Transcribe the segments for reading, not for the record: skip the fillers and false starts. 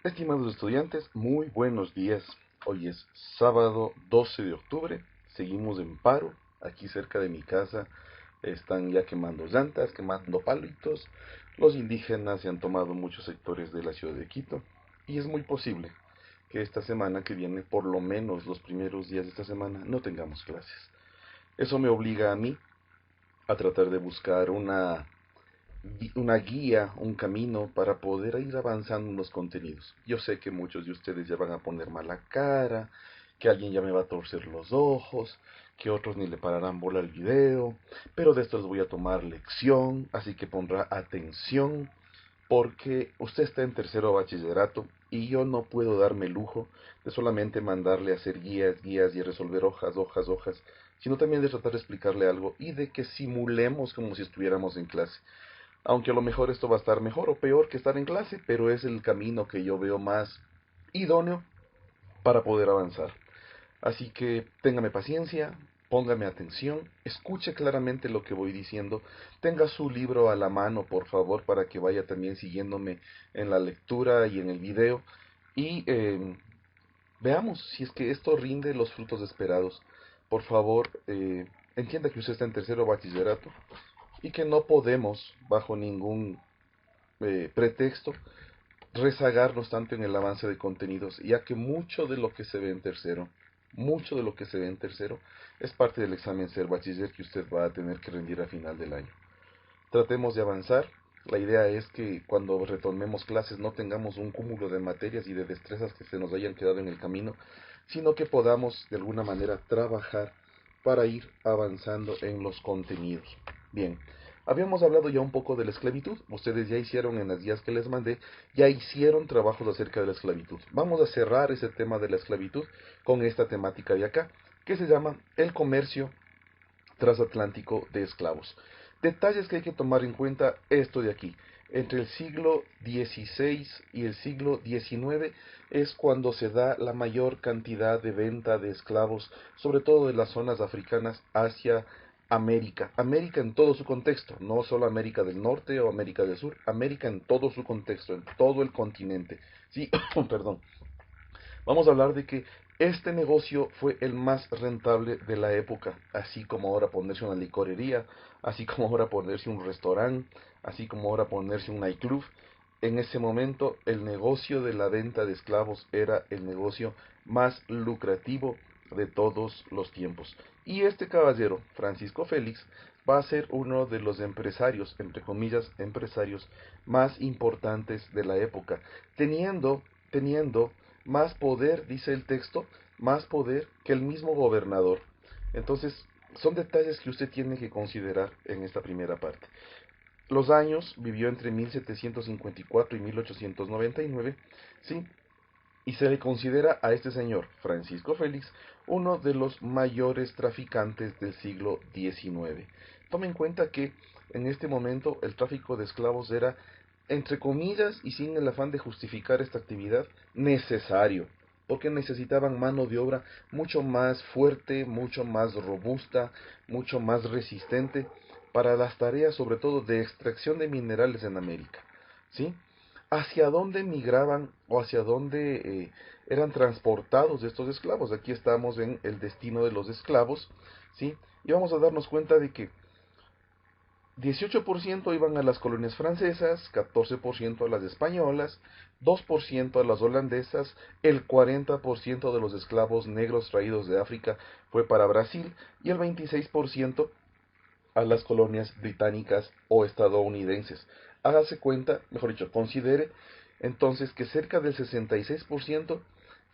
Estimados estudiantes, muy buenos días. Hoy es sábado 12 de octubre. Seguimos en paro. Aquí cerca de mi casa están ya quemando llantas, quemando palitos. Los indígenas se han tomado muchos sectores de la ciudad de Quito. Y es muy posible que esta semana que viene, por lo menos los primeros días de esta semana, no tengamos clases. Eso me obliga a mí a tratar de buscar una guía, un camino para poder ir avanzando en los contenidos. Yo sé que muchos de ustedes ya van a poner mala cara, que alguien ya me va a torcer los ojos, que otros ni le pararán bola al video, pero de esto les voy a tomar lección, así que pondrá atención, porque usted está en tercero bachillerato y yo no puedo darme el lujo de solamente mandarle a hacer guías, guías y resolver hojas, hojas, hojas, sino también de tratar de explicarle algo y de que simulemos como si estuviéramos en clase. Aunque a lo mejor esto va a estar mejor o peor que estar en clase, pero es el camino que yo veo más idóneo para poder avanzar. Así que téngame paciencia, póngame atención, escuche claramente lo que voy diciendo, tenga su libro a la mano, por favor, para que vaya también siguiéndome en la lectura y en el video y veamos si es que esto rinde los frutos esperados. Por favor, entienda que usted está en tercero bachillerato y que no podemos, bajo ningún pretexto, rezagarnos tanto en el avance de contenidos, ya que mucho de lo que se ve en tercero, mucho de lo que se ve en tercero, es parte del examen ser bachiller que usted va a tener que rendir a final del año. Tratemos de avanzar. La idea es que cuando retomemos clases no tengamos un cúmulo de materias y de destrezas que se nos hayan quedado en el camino, sino que podamos de alguna manera trabajar para ir avanzando en los contenidos. Bien, habíamos hablado ya un poco de la esclavitud. Ustedes ya hicieron en las guías que les mandé, ya hicieron trabajos acerca de la esclavitud. Vamos a cerrar ese tema de la esclavitud con esta temática de acá, que se llama el comercio transatlántico de esclavos. Detalles que hay que tomar en cuenta, esto de aquí. Entre el siglo XVI y el siglo XIX es cuando se da la mayor cantidad de venta de esclavos, sobre todo de las zonas africanas hacia América. América en todo su contexto, no solo América del Norte o América del Sur, América en todo su contexto, en todo el continente. Sí, perdón. Vamos a hablar de que este negocio fue el más rentable de la época, así como ahora ponerse una licorería, así como ahora ponerse un restaurante, así como ahora ponerse un nightclub. En ese momento el negocio de la venta de esclavos era el negocio más lucrativo de todos los tiempos. Y este caballero, Francisco Félix, va a ser uno de los empresarios, entre comillas, empresarios más importantes de la época, teniendo más poder, dice el texto, más poder que el mismo gobernador. Entonces, son detalles que usted tiene que considerar en esta primera parte. Los años vivió entre 1754 y 1899, ¿sí? Y se le considera a este señor, Francisco Félix, uno de los mayores traficantes del siglo XIX. Tome en cuenta que en este momento el tráfico de esclavos era, entre comillas y sin el afán de justificar esta actividad, necesario, porque necesitaban mano de obra mucho más fuerte, mucho más robusta, mucho más resistente para las tareas sobre todo de extracción de minerales en América, ¿sí? ¿Hacia dónde migraban o hacia dónde eran transportados estos esclavos? Aquí estamos en el destino de los esclavos, ¿sí? Y vamos a darnos cuenta de que 18% iban a las colonias francesas, 14% a las españolas, 2% a las holandesas, el 40% de los esclavos negros traídos de África fue para Brasil y el 26% a las colonias británicas o estadounidenses. Hágase cuenta, mejor dicho, considere entonces que cerca del 66%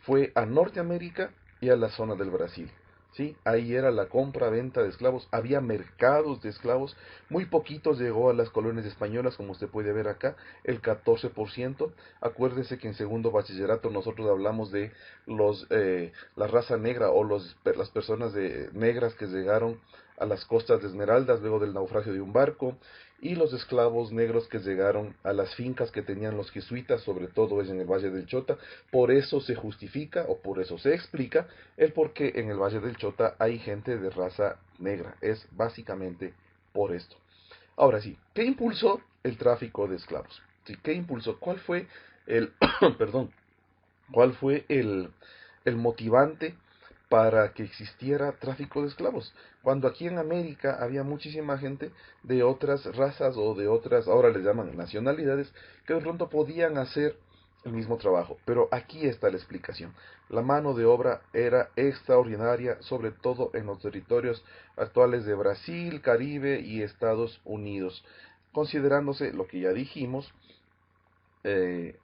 fue a Norteamérica y a la zona del Brasil. ¿Sí? Ahí era la compra-venta de esclavos, había mercados de esclavos, muy poquitos llegó a las colonias españolas, como usted puede ver acá, el 14%. Acuérdese que en segundo bachillerato nosotros hablamos de la raza negra o las personas negras que llegaron a las costas de Esmeraldas luego del naufragio de un barco, y los esclavos negros que llegaron a las fincas que tenían los jesuitas, sobre todo es en el Valle del Chota. Por eso se justifica o por eso se explica el por qué en el Valle del Chota hay gente de raza negra. Es básicamente por esto. Ahora sí, ¿qué impulsó el tráfico de esclavos? ¿Sí? ¿Qué impulsó? ¿Cuál fue el, perdón, ¿Cuál fue el motivante para que existiera tráfico de esclavos? Cuando aquí en América había muchísima gente de otras razas o de otras, ahora les llaman nacionalidades, que de pronto podían hacer el mismo trabajo. Pero aquí está la explicación. La mano de obra era extraordinaria, sobre todo en los territorios actuales de Brasil, Caribe y Estados Unidos, considerándose lo que ya dijimos, eh,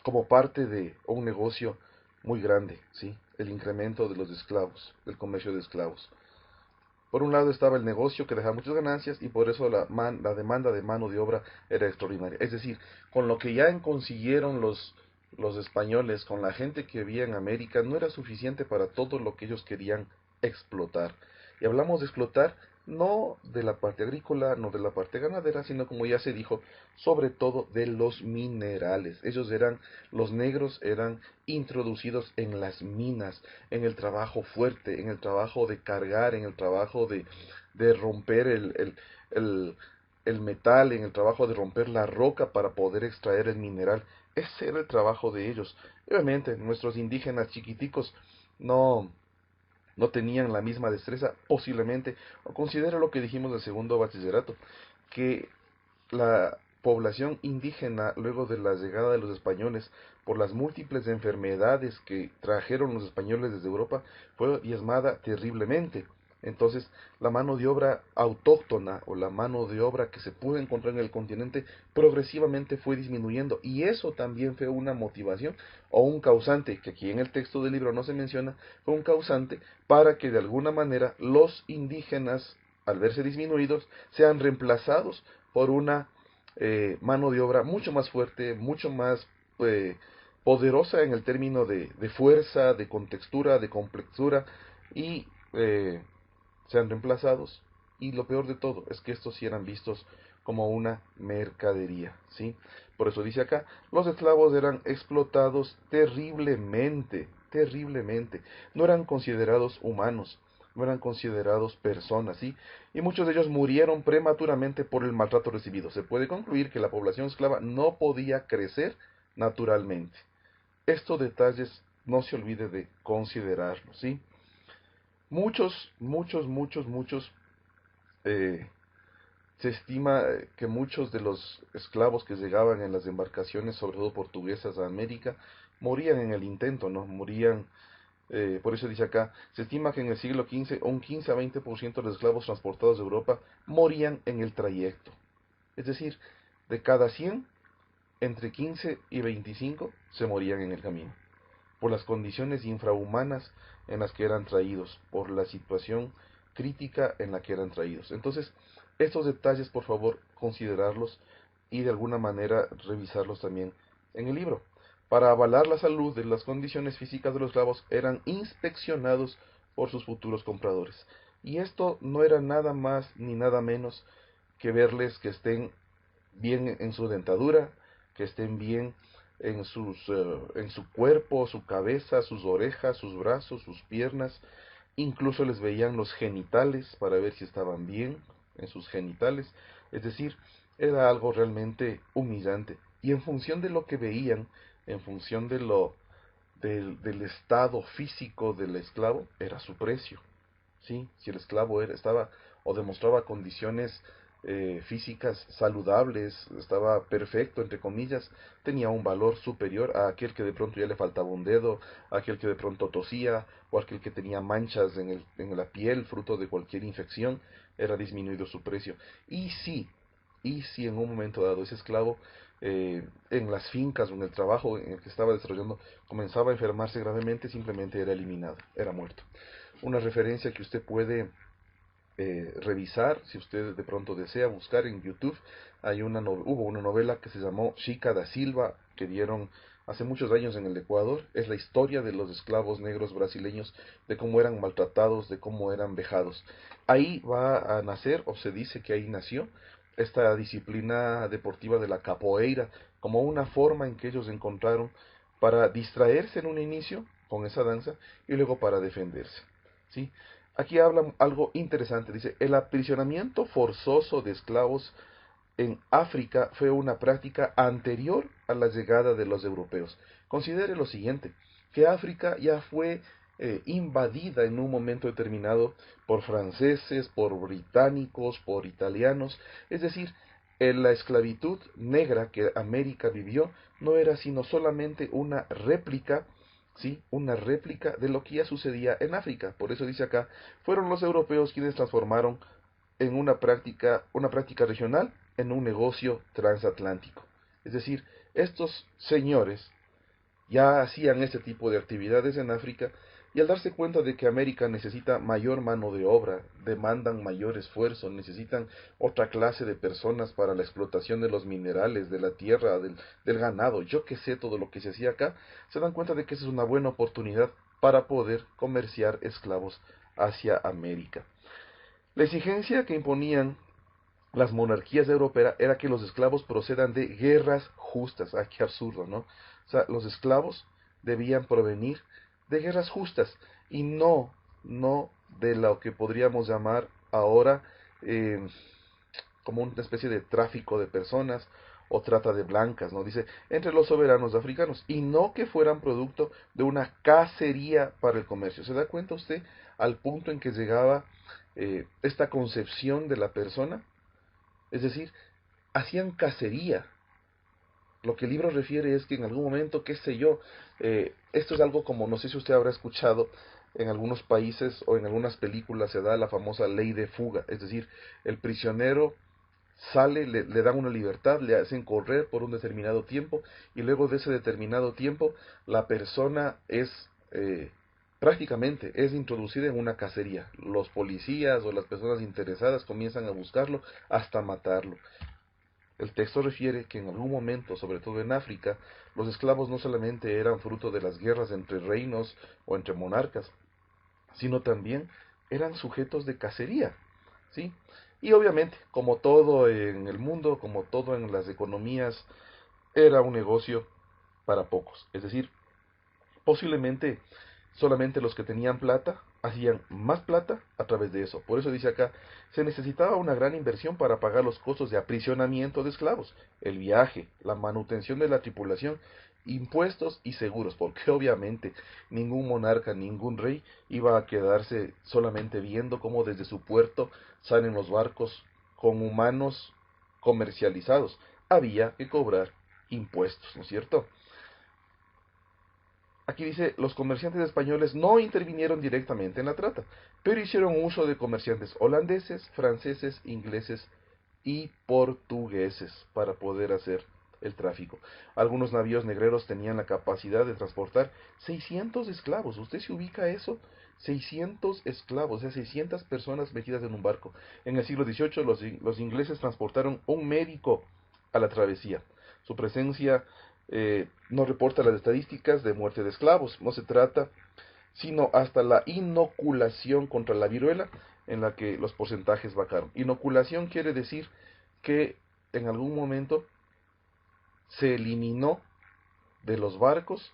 como parte de un negocio muy grande, ¿sí? El incremento de los esclavos, del comercio de esclavos. Por un lado estaba el negocio que dejaba muchas ganancias y por eso la demanda de mano de obra era extraordinaria. Es decir, con lo que ya consiguieron los españoles, con la gente que vivía en América, no era suficiente para todo lo que ellos querían explotar. Y hablamos de explotar no de la parte agrícola, no de la parte ganadera, sino como ya se dijo, sobre todo de los minerales. Los negros eran introducidos en las minas, en el trabajo fuerte, en el trabajo de cargar, en el trabajo de romper el metal, en el trabajo de romper la roca para poder extraer el mineral. Ese era el trabajo de ellos. Obviamente, nuestros indígenas chiquiticos no, no tenían la misma destreza, posiblemente, o considera lo que dijimos del segundo bachillerato, que la población indígena, luego de la llegada de los españoles, por las múltiples enfermedades que trajeron los españoles desde Europa, fue diezmada terriblemente. Entonces, la mano de obra autóctona o la mano de obra que se pudo encontrar en el continente progresivamente fue disminuyendo. Y eso también fue una motivación o un causante, que aquí en el texto del libro no se menciona, fue un causante para que de alguna manera los indígenas, al verse disminuidos, sean reemplazados por una mano de obra mucho más fuerte, mucho más eh, poderosa en el término de fuerza, de contextura, de complexura, y sean reemplazados. Y lo peor de todo es que estos sí eran vistos como una mercadería, ¿sí? Por eso dice acá, los esclavos eran explotados terriblemente, terriblemente. No eran considerados humanos, no eran considerados personas, ¿sí? Y muchos de ellos murieron prematuramente por el maltrato recibido. Se puede concluir que la población esclava no podía crecer naturalmente. Estos detalles no se olvide de considerarlos, ¿sí? Muchos, eh, se estima que muchos de los esclavos que llegaban en las embarcaciones, sobre todo portuguesas, a América, morían en el intento, ¿no? Morían, por eso dice acá, se estima que en el siglo XV un 15 a 20% de los esclavos transportados de Europa morían en el trayecto. Es decir, de cada 100, entre 15 y 25 se morían en el camino, por las condiciones infrahumanas en las que eran traídos, por la situación crítica en la que eran traídos. Entonces, estos detalles, por favor, considerarlos y de alguna manera revisarlos también en el libro. Para avalar la salud de las condiciones físicas de los esclavos, eran inspeccionados por sus futuros compradores. Y esto no era nada más ni nada menos que verles que estén bien en su dentadura, que estén bien en su cuerpo, su cabeza, sus orejas, sus brazos, sus piernas. Incluso les veían los genitales para ver si estaban bien en sus genitales. Es decir, era algo realmente humillante. Y en función de lo que veían, en función del estado físico del esclavo, era su precio. ¿Sí? Si el esclavo estaba o demostraba condiciones físicas saludables, estaba perfecto, entre comillas, tenía un valor superior a aquel que de pronto ya le faltaba un dedo, a aquel que de pronto tosía, o aquel que tenía manchas en la piel, fruto de cualquier infección, era disminuido su precio. Y si en un momento dado ese esclavo en las fincas o en el trabajo en el que estaba desarrollando comenzaba a enfermarse gravemente, simplemente era eliminado, era muerto. Una referencia que usted puede revisar, si usted de pronto desea buscar en YouTube, hubo una novela que se llamó Chica da Silva, que dieron hace muchos años en el Ecuador. Es la historia de los esclavos negros brasileños, de cómo eran maltratados, de cómo eran vejados. Ahí va a nacer, o se dice que ahí nació, esta disciplina deportiva de la capoeira, como una forma en que ellos encontraron para distraerse en un inicio con esa danza y luego para defenderse. ¿Sí? Aquí habla algo interesante, dice, el aprisionamiento forzoso de esclavos en África fue una práctica anterior a la llegada de los europeos. Considere lo siguiente, que África ya fue invadida en un momento determinado por franceses, por británicos, por italianos. Es decir, la esclavitud negra que América vivió no era sino solamente una réplica, ¿sí? Una réplica de lo que ya sucedía en África. Por eso dice acá, fueron los europeos quienes transformaron en una práctica regional en un negocio transatlántico. Es decir, estos señores ya hacían este tipo de actividades en África y al darse cuenta de que América necesita mayor mano de obra, demandan mayor esfuerzo, necesitan otra clase de personas para la explotación de los minerales, de la tierra, del ganado, yo que sé, todo lo que se hacía acá, se dan cuenta de que esa es una buena oportunidad para poder comerciar esclavos hacia América. La exigencia que imponían las monarquías europeas era que los esclavos procedan de guerras justas. Ah, qué absurdo, ¿no? O sea, los esclavos debían provenir de guerras justas y no de lo que podríamos llamar ahora eh, como una especie de tráfico de personas o trata de blancas, ¿no? Dice, entre los soberanos africanos, y no que fueran producto de una cacería para el comercio. ¿Se da cuenta usted al punto en que llegaba esta concepción de la persona? Es decir, hacían cacería. Lo que el libro refiere es que en algún momento, qué sé yo, esto es algo como, no sé si usted habrá escuchado, en algunos países o en algunas películas se da la famosa ley de fuga. Es decir, el prisionero sale, le dan una libertad, le hacen correr por un determinado tiempo y luego de ese determinado tiempo la persona es prácticamente es introducida en una cacería. Los policías o las personas interesadas comienzan a buscarlo hasta matarlo. El texto refiere que en algún momento, sobre todo en África, los esclavos no solamente eran fruto de las guerras entre reinos o entre monarcas, sino también eran sujetos de cacería, ¿sí? Y obviamente, como todo en el mundo, como todo en las economías, era un negocio para pocos. Es decir, posiblemente solamente los que tenían plata hacían más plata a través de eso. Por eso dice acá, se necesitaba una gran inversión para pagar los costos de aprisionamiento de esclavos, el viaje, la manutención de la tripulación, impuestos y seguros, porque obviamente ningún monarca, ningún rey iba a quedarse solamente viendo cómo desde su puerto salen los barcos con humanos comercializados. Había que cobrar impuestos, ¿no es cierto? Aquí dice, los comerciantes españoles no intervinieron directamente en la trata, pero hicieron uso de comerciantes holandeses, franceses, ingleses y portugueses para poder hacer el tráfico. Algunos navíos negreros tenían la capacidad de transportar 600 esclavos. ¿Usted se ubica a eso? 600 esclavos, o sea, 600 personas metidas en un barco. En el siglo XVIII los ingleses transportaron un médico a la travesía. Su presencia no reporta las estadísticas de muerte de esclavos. No se trata sino hasta la inoculación contra la viruela en la que los porcentajes bajaron. Inoculación quiere decir que en algún momento se eliminó de los barcos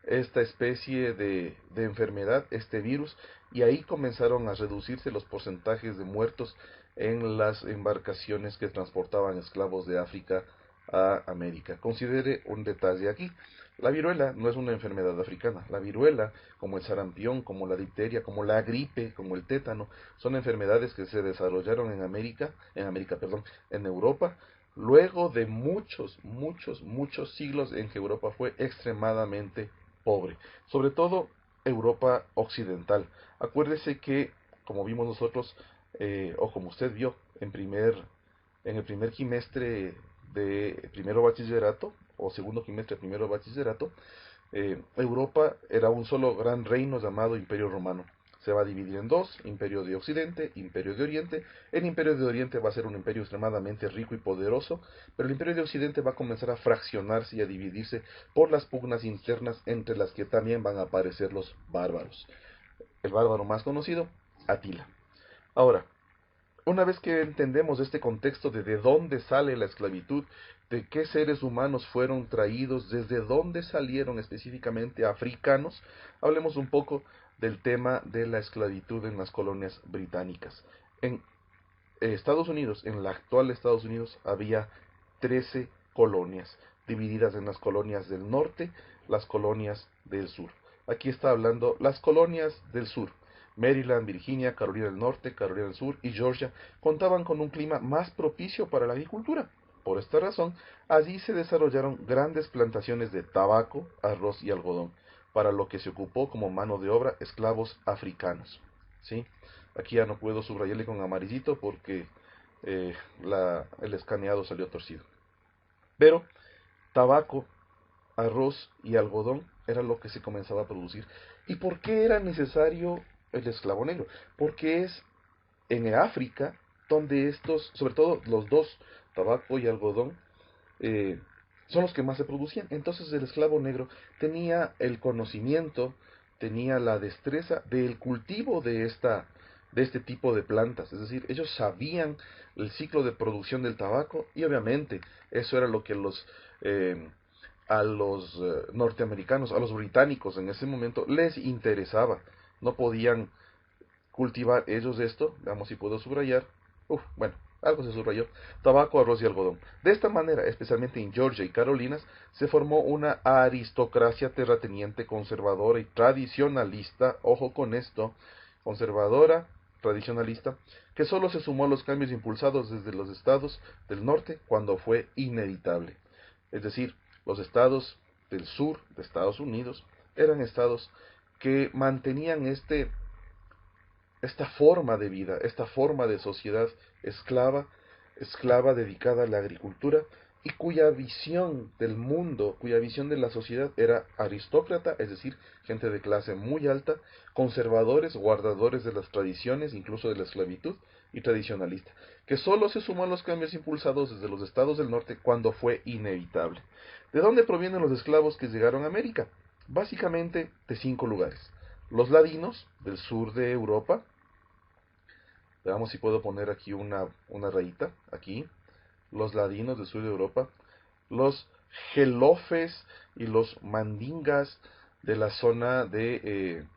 esta especie de enfermedad, este virus, y ahí comenzaron a reducirse los porcentajes de muertos en las embarcaciones que transportaban esclavos de África a América. Considere un detalle aquí. La viruela no es una enfermedad africana. La viruela, como el sarampión, como la difteria, como la gripe, como el tétano, son enfermedades que se desarrollaron en Europa, luego de muchos siglos en que Europa fue extremadamente pobre, sobre todo Europa occidental. Acuérdese que, como vimos nosotros, o como usted vio en el primer quimestre de primero bachillerato, o segundo quimestre de primero bachillerato, Europa era un solo gran reino llamado Imperio Romano. Se va a dividir en dos, Imperio de Occidente, Imperio de Oriente. El Imperio de Oriente va a ser un imperio extremadamente rico y poderoso, pero el Imperio de Occidente va a comenzar a fraccionarse y a dividirse por las pugnas internas entre las que también van a aparecer los bárbaros. El bárbaro más conocido, Atila. Ahora, una vez que entendemos este contexto de dónde sale la esclavitud, de qué seres humanos fueron traídos, desde dónde salieron específicamente africanos, hablemos un poco del tema de la esclavitud en las colonias británicas. En Estados Unidos, en la actual Estados Unidos, había 13 colonias, divididas en las colonias del norte, las colonias del sur. Aquí está hablando las colonias del sur. Maryland, Virginia, Carolina del Norte, Carolina del Sur y Georgia contaban con un clima más propicio para la agricultura. Por esta razón, allí se desarrollaron grandes plantaciones de tabaco, arroz y algodón, para lo que se ocupó como mano de obra esclavos africanos. ¿Sí? Aquí ya no puedo subrayarle con amarillito porque el escaneado salió torcido. Pero tabaco, arroz y algodón era lo que se comenzaba a producir. ¿Y por qué era necesario el esclavo negro? Porque es en África donde estos, sobre todo los dos, tabaco y algodón, eh, son los que más se producían. Entonces el esclavo negro tenía el conocimiento, tenía la destreza del cultivo de este tipo de plantas. Es decir, ellos sabían el ciclo de producción del tabaco y obviamente eso era lo que a los norteamericanos, a los británicos en ese momento les interesaba. No podían cultivar ellos esto, veamos si puedo subrayar, bueno, algo se subrayó, tabaco, arroz y algodón. De esta manera, especialmente en Georgia y Carolinas, se formó una aristocracia terrateniente conservadora y tradicionalista, ojo con esto, conservadora, tradicionalista, que solo se sumó a los cambios impulsados desde los estados del norte cuando fue inevitable. Es decir, los estados del sur de Estados Unidos eran estados que mantenían esta forma de vida, esta forma de sociedad esclava, esclava dedicada a la agricultura y cuya visión del mundo, cuya visión de la sociedad era aristócrata, es decir, gente de clase muy alta, conservadores, guardadores de las tradiciones, incluso de la esclavitud, y tradicionalista, que solo se sumó a los cambios impulsados desde los estados del norte cuando fue inevitable. ¿De dónde provienen los esclavos que llegaron a América? Básicamente de 5 lugares. Los ladinos del sur de Europa, veamos si puedo poner aquí una rayita, aquí, los ladinos del sur de Europa, los gelofes y los mandingas de la zona de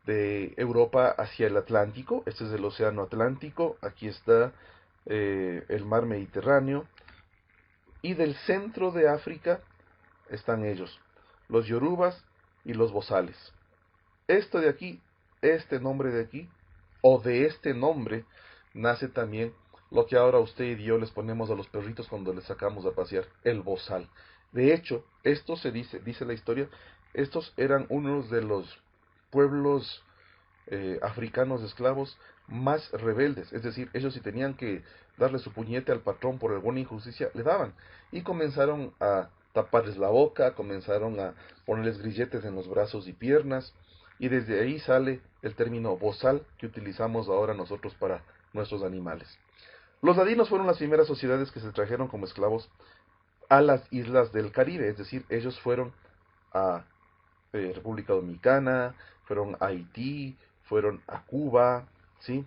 Europa hacia el Atlántico, este es el océano Atlántico, aquí está el mar Mediterráneo, y del centro de África están ellos, los yorubas y los bozales. Esto de aquí, este nombre de aquí, o de este nombre, nace también lo que ahora usted y yo les ponemos a los perritos cuando les sacamos a pasear, el bozal. De hecho, esto se dice la historia, estos eran unos de los pueblos africanos esclavos más rebeldes, es decir, ellos si tenían que darle su puñete al patrón por alguna injusticia, le daban, y comenzaron a taparles la boca, comenzaron a ponerles grilletes en los brazos y piernas, y desde ahí sale el término bozal que utilizamos ahora nosotros para nuestros animales. Los ladinos fueron las primeras sociedades que se trajeron como esclavos a las islas del Caribe, es decir, ellos fueron a República Dominicana, fueron a Haití, fueron a Cuba, ¿sí?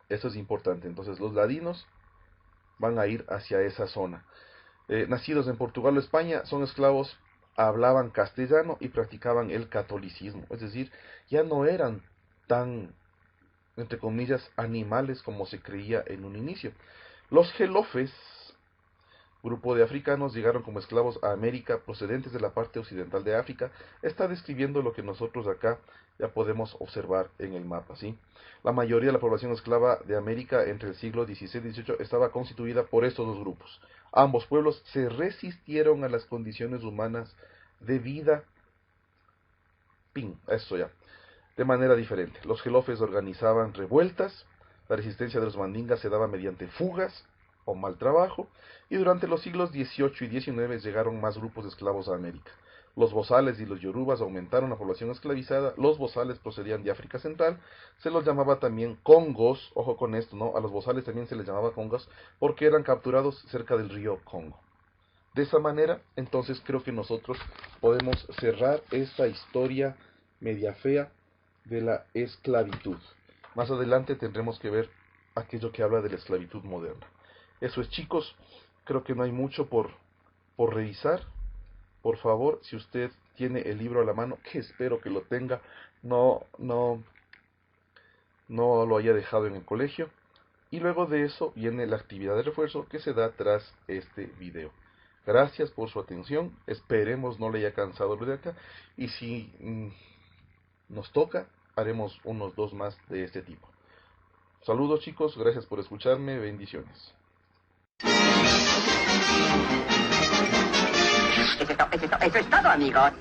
Eso es importante. Entonces los ladinos van a ir hacia esa zona. Nacidos en Portugal o España, son esclavos, hablaban castellano y practicaban el catolicismo. Es decir, ya no eran tan, entre comillas, animales como se creía en un inicio. Los gelofes, grupo de africanos, llegaron como esclavos a América procedentes de la parte occidental de África. Está describiendo lo que nosotros acá ya podemos observar en el mapa, ¿sí? La mayoría de la población esclava de América entre el siglo XVI y XVIII estaba constituida por estos dos grupos. Ambos pueblos se resistieron a las condiciones humanas de vida, eso ya, de manera diferente. Los gelofes organizaban revueltas, la resistencia de los mandingas se daba mediante fugas o mal trabajo, y durante los siglos XVIII y XIX llegaron más grupos de esclavos a América. Los bozales y los yorubas aumentaron la población esclavizada, los bozales procedían de África Central, se los llamaba también congos, ojo con esto, ¿no? A los bozales también se les llamaba congos porque eran capturados cerca del río Congo. De esa manera, entonces creo que nosotros podemos cerrar esta historia media fea de la esclavitud. Más adelante tendremos que ver aquello que habla de la esclavitud moderna. Eso es, chicos, creo que no hay mucho por revisar. Por favor, si usted tiene el libro a la mano, que espero que lo tenga, no lo haya dejado en el colegio. Y luego de eso viene la actividad de refuerzo que se da tras este video. Gracias por su atención, esperemos no le haya cansado lo de acá. Y si nos toca, haremos unos 2 más de este tipo. Saludos chicos, gracias por escucharme, bendiciones. Eso es todo, amigos.